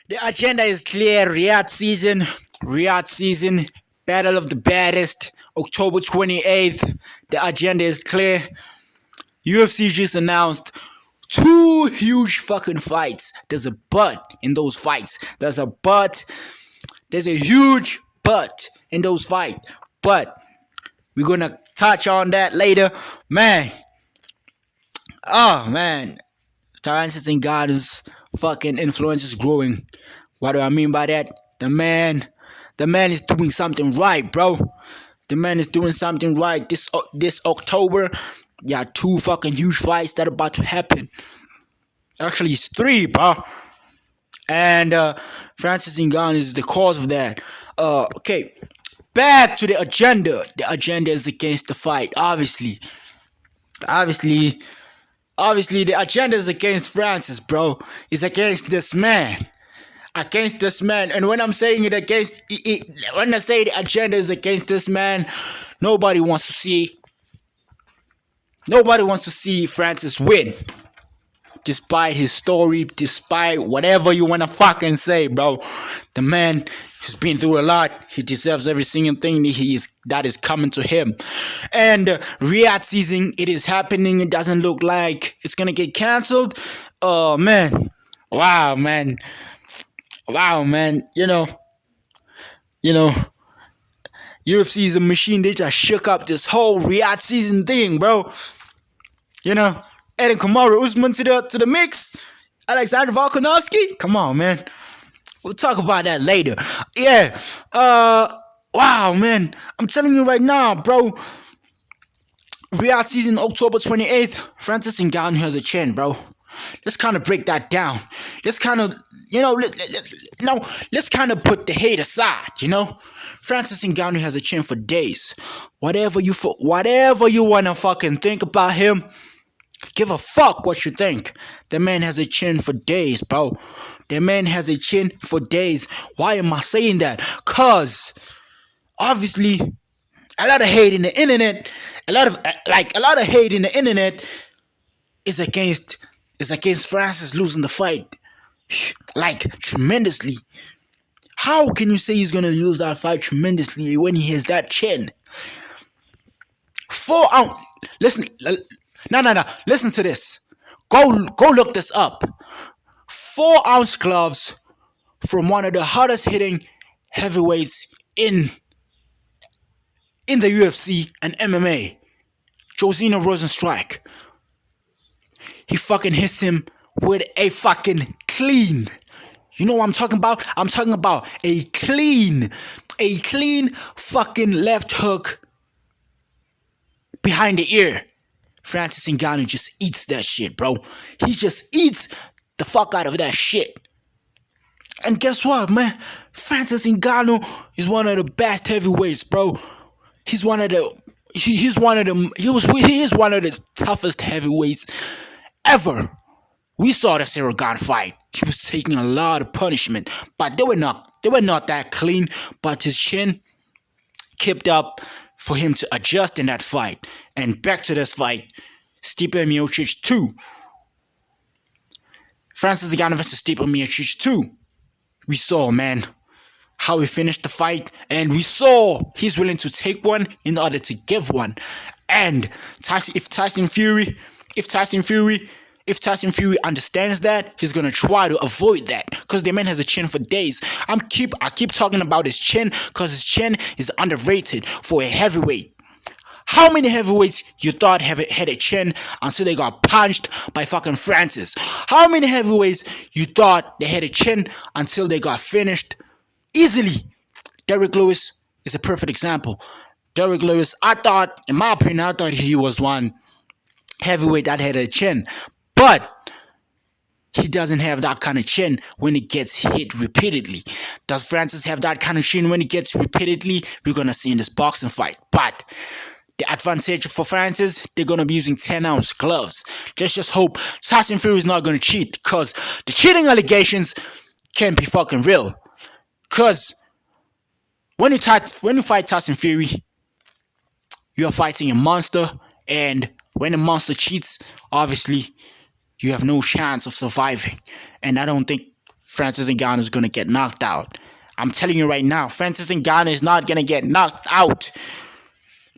The agenda is clear. Riyadh season, Battle of the Baddest, October 28th. The agenda is clear. UFC just announced two huge fucking fights. There's a but in those fights. There's a huge but in those fights. But we're gonna touch on that later. Man. Oh man. Terrence and Gardens fucking influence is growing. What do I mean by that? The man is doing something right, bro. The man is doing something right. This October, yeah, two fucking huge fights that are about to happen. Actually, it's three, bro. And Francis Ngannou is the cause of that. Okay, back to the agenda. The agenda is against the fight, obviously, the agenda is against Francis, bro. It's against this man. And when I'm saying it against when I say the agenda is against this man, nobody wants to see Francis win. Despite his story, despite whatever you wanna fucking say, bro. The man has been through a lot. He deserves every single thing that is coming to him. And Riyadh season, it is happening. It doesn't look like it's gonna get cancelled. Oh man. Wow, man. You know, UFC is a machine. They just shook up this whole Riyadh season thing, bro. You know, adding Kamaru Usman to the mix. Alexander Volkanovski. Come on, man. We'll talk about that later. Yeah. Wow, man. I'm telling you right now, bro. Riyadh season, October 28th. Francis Ngannou has a chin, bro. Let's kind of break that down. Let's kind of, let's kind of put the hate aside, Francis Ngannou has a chin for days. Whatever you want to fucking think about him, give a fuck what you think. The man has a chin for days, bro. The man has a chin for days. Why am I saying that? Cause obviously a lot of hate in the internet, a lot of hate in the internet is against Francis losing the fight. Like tremendously. How can you say he's gonna lose that fight tremendously when he has that chin? 4 ounce. Listen. No. Listen to this. Go look this up. 4-ounce gloves from one of the hardest hitting heavyweights in the UFC and MMA, Josina Rosenstrike. He fucking hits him with a fucking clean. You know what I'm talking about? I'm talking about a clean fucking left hook behind the ear. Francis Ngannou just eats that shit, bro. He just eats the fuck out of that shit. And guess what, man? Francis Ngannou is one of the best heavyweights, bro. He is one of the toughest heavyweights ever. We saw the Cyril Gane fight. He was taking a lot of punishment, but they were not that clean. But his chin kept up for him to adjust in that fight. And back to this fight, Stipe Miocic 2. Francis Ngannou versus Stipe Miocic 2. We saw, man, how he finished the fight, and we saw he's willing to take one in order to give one. And if Tyson Fury understands that, he's gonna try to avoid that, because the man has a chin for days. I keep talking about his chin because his chin is underrated for a heavyweight. How many heavyweights you thought had a chin until they got punched by fucking Francis? How many heavyweights you thought they had a chin until they got finished easily? Derrick Lewis is a perfect example. Derrick Lewis, in my opinion, I thought he was one heavyweight that had a chin. But he doesn't have that kind of chin when he gets hit repeatedly. Does Francis have that kind of chin when he gets repeatedly? We're going to see in this boxing fight. But the advantage for Francis, they're going to be using 10-ounce gloves. Let's just hope Tyson Fury is not going to cheat, because the cheating allegations can't be fucking real. Because when you fight Tyson Fury, you're fighting a monster, and when a monster cheats, obviously, you have no chance of surviving. And I don't think Francis Ngannou is gonna get knocked out. I'm telling you right now, Francis Ngannou is not gonna get knocked out.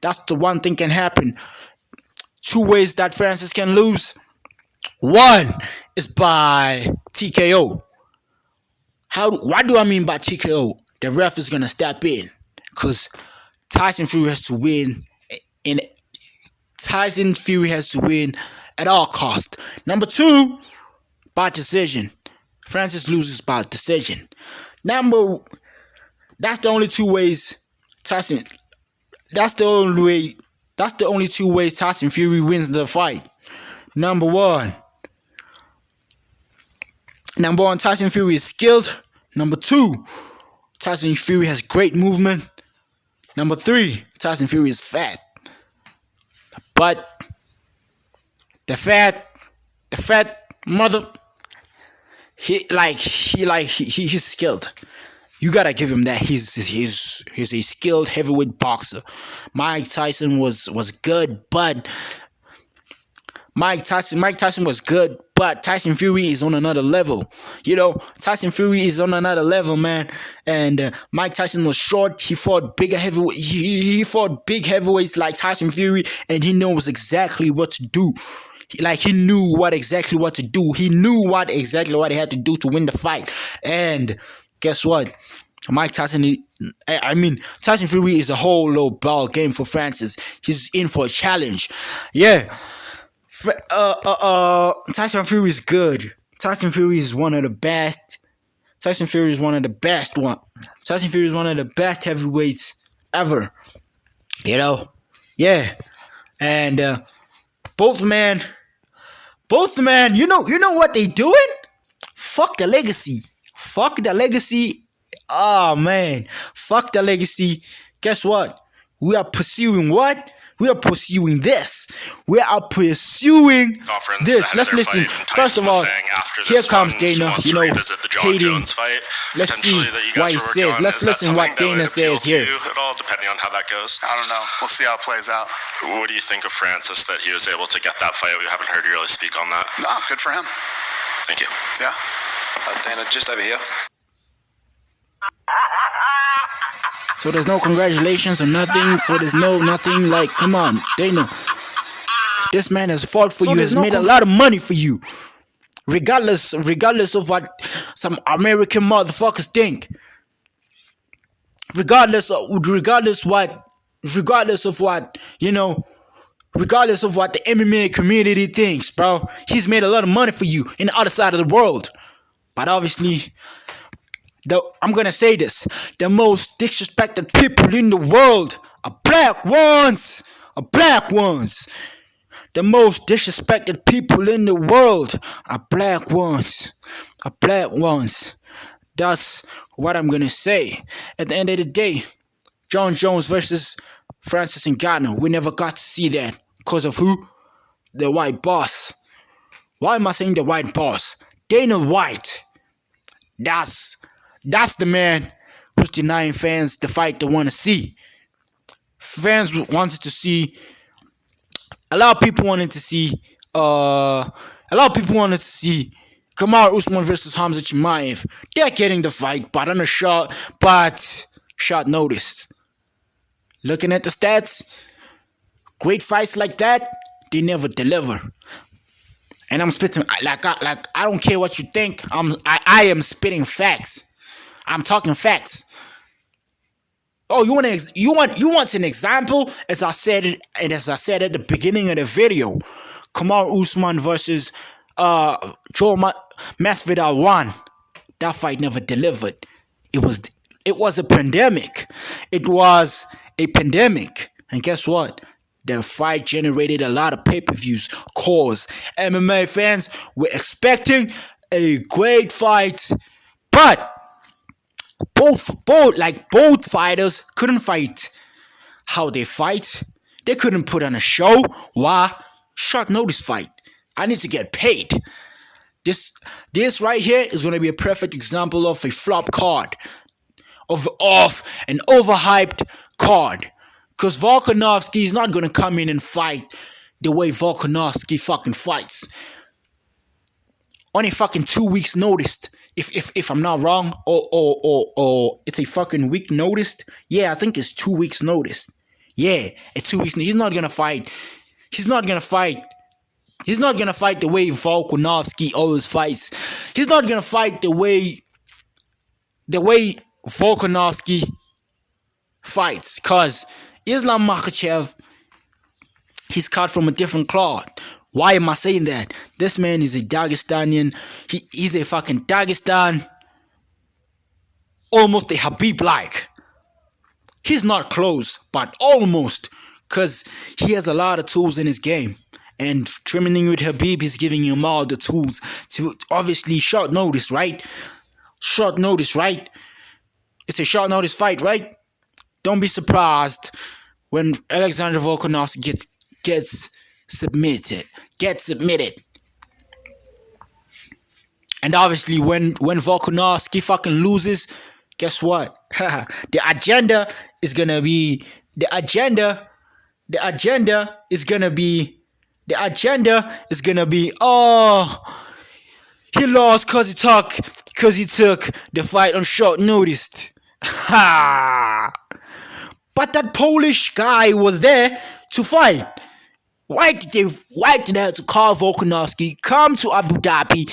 That's the one thing can happen. 2 ways that Francis can lose. One is by TKO. What do I mean by TKO? The ref is gonna step in, cause Tyson Fury has to win. Tyson Fury has to win at all costs. Number 2, by decision. Francis loses by decision. That's the only 2 ways Tyson. That's the only 2 ways Tyson Fury wins the fight. Number one, Tyson Fury is skilled. Number 2, Tyson Fury has great movement. Number 3, Tyson Fury is fat. But the fat mother, he's skilled. You gotta give him that. He's a skilled heavyweight boxer. Mike Tyson was good, but Mike Tyson was good, but Tyson Fury is on another level. Tyson Fury is on another level, man. And Mike Tyson was short. He fought bigger heavyweight. He fought big heavyweights like Tyson Fury, and he knows exactly what to do. He knew exactly what to do. He knew exactly what he had to do to win the fight. And guess what? Tyson Fury is a whole low ball game for Francis. He's in for a challenge. Yeah. Tyson Fury is good. Tyson Fury is one of the best. Tyson Fury is one of the best heavyweights ever. Yeah. And both men, you know what they doing? Fuck the legacy. Oh man, fuck the legacy. Guess what? We are pursuing what? We are pursuing this. We are pursuing this. Let's listen. First of all, here comes Dana, hating. Let's see what he says. Let's listen what Dana says here. At all, depending on how that goes? I don't know. We'll see how it plays out. What do you think of Francis, that he was able to get that fight? We haven't heard you really speak on that. No, good for him. Thank you. Yeah. Dana, just over here. So there's no congratulations or nothing. So there's nothing. Like, come on, Dana. This man has fought for you. Has made a lot of money for you. Regardless of what some American motherfuckers think. Regardless of what the MMA community thinks, bro. He's made a lot of money for you in the other side of the world. But obviously, I'm gonna say this: the most disrespected people in the world are black ones. The most disrespected people in the world are black ones. That's what I'm gonna say. At the end of the day, John Jones versus Francis Ngannou. We never got to see that because of who? The white boss. Why am I saying the white boss? Dana White. That's the man who's denying fans the fight they want to see. Fans wanted to see. A lot of people wanted to see. Kamaru Usman versus Hamza Chimaev. They're getting the fight, but on a short notice. Looking at the stats, great fights like that, they never deliver. And I'm spitting I don't care what you think. I am spitting facts. I'm talking facts. Oh, you want an example? As I said at the beginning of the video, Kamaru Usman versus Joe Masvidal won. That fight never delivered. It was a pandemic. And guess what? The fight generated a lot of pay-per-views. Cause MMA fans were expecting a great fight, but both fighters couldn't fight how they fight. They couldn't put on a show. Why? Short notice fight. I need to get paid. This right here is going to be a perfect example of a flop card, of an overhyped card. Because Volkanovski is not going to come in and fight the way Volkanovski fucking fights. Only fucking 2 weeks notice. if I'm not wrong, or it's a fucking week notice. Yeah, I think it's 2 weeks notice. Yeah, it's 2 weeks. He's not gonna fight. He's not gonna fight. He's not gonna fight the way Volkanovski always fights. He's not gonna fight the way Volkanovski fights, cause Islam Makhachev, he's cut from a different cloth. Why am I saying that? This man is a Dagestanian. He's a fucking Dagestan. Almost a Habib-like. He's not close, but almost. Because he has a lot of tools in his game. And training with Habib, he's giving him all the tools. To obviously, short notice, right? Short notice, right? It's a short notice fight, right? Don't be surprised when Alexander Volkanovski gets submitted. And obviously when Volkanovski fucking loses, guess what? the agenda is gonna be oh, he lost cause he took the fight on short notice. Ha! But that Polish guy was there to fight. Why did they have to call Volkanovski, come to Abu Dhabi,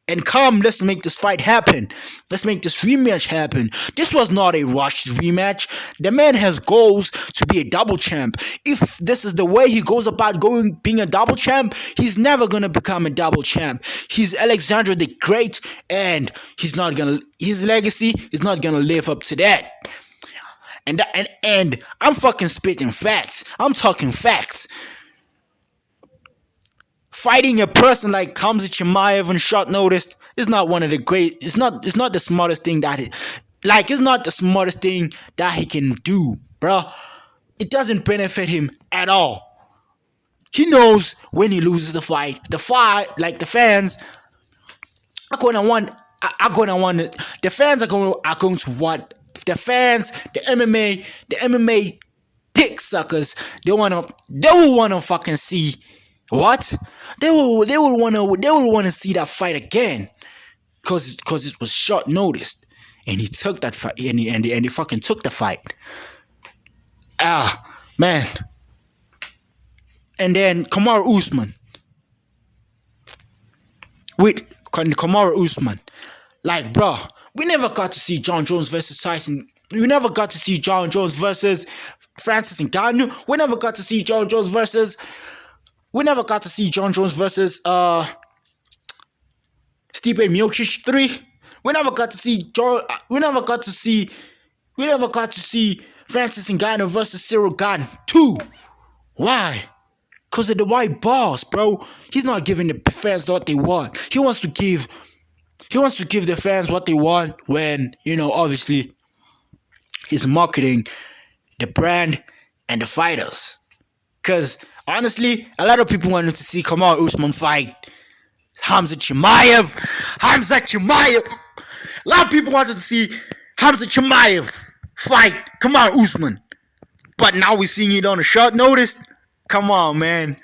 and come, let's make this fight happen. Let's make this rematch happen. This was not a rushed rematch. The man has goals to be a double champ. If this is the way he goes about being a double champ, he's never gonna become a double champ. He's Alexander the Great, and his legacy is not gonna live up to that. And I'm fucking spitting facts. I'm talking facts. Fighting a person like Khamzat Chimaev on short notice is not one of the great. It's not the smartest thing it's not the smartest thing that he can do, bro. It doesn't benefit him at all. He knows when he loses the fight, the fans are gonna want. The fans are going to want. The fans, the MMA dick suckers. They will wanna fucking see. What? They will want to see that fight again, cause it was short notice, and he took that fight, and he fucking took the fight. Man. And then Kamaru Usman. Like, bro, we never got to see John Jones versus Tyson. We never got to see John Jones versus Francis Ngannou. We never got to see John Jones versus Stipe Miocic 3. We never got to see Francis Ngannou versus Cyril Gane 2. Why? Because of the white balls, bro. He's not giving the fans what they want. He wants to give the fans what they want when, obviously, he's marketing the brand and the fighters. Because, honestly, a lot of people wanted to see Kamaru Usman fight Khamzat Chimaev. A lot of people wanted to see Khamzat Chimaev fight Kamaru Usman. But now we're seeing it on a short notice. Come on, man.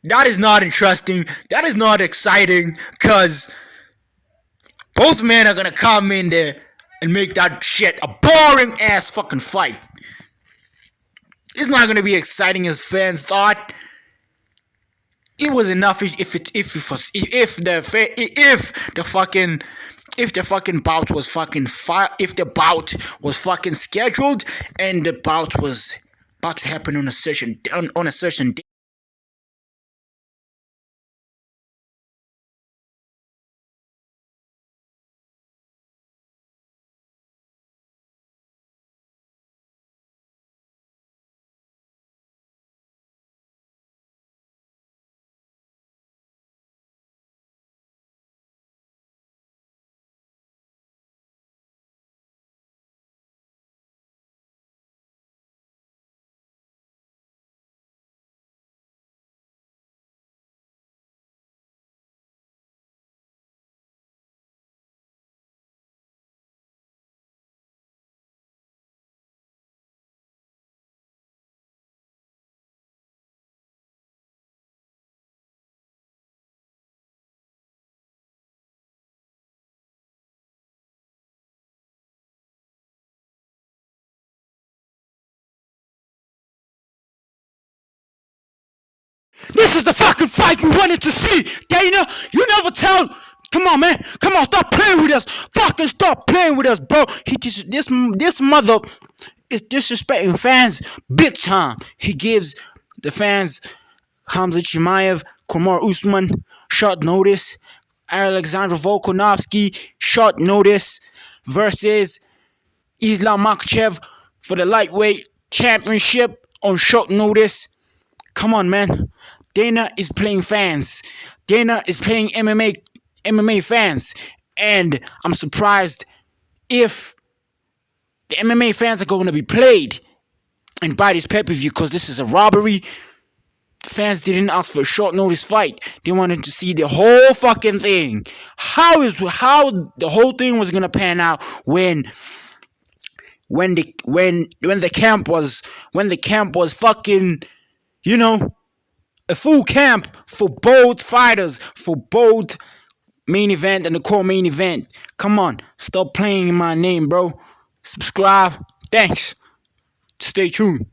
That is not interesting. That is not exciting. Because both men are going to come in there and make that shit a boring ass fucking fight. It's not going to be exciting as fans thought. It was enough if the bout was fucking scheduled and the bout was about to happen on a certain day. This is the fucking fight we wanted to see. Dana, you never tell. Come on, man. Come on, stop playing with us. Fucking stop playing with us, bro. This mother is disrespecting fans big time. He gives the fans Hamza Chimaev, Kamaru Usman short notice. Alexander Volkanovski short notice versus Islam Makhachev for the lightweight championship on short notice. Come on, man. Dana is playing fans. Dana is playing MMA fans. And I'm surprised if the MMA fans are going to be played and buy this pay-per-view, because this is a robbery. Fans didn't ask for a short notice fight. They wanted to see the whole fucking thing. How the whole thing was gonna pan out when the camp was fucking, you know, a full camp for both fighters, for both main event and the core main event. Come on, stop playing in my name, bro. Subscribe. Thanks. Stay tuned.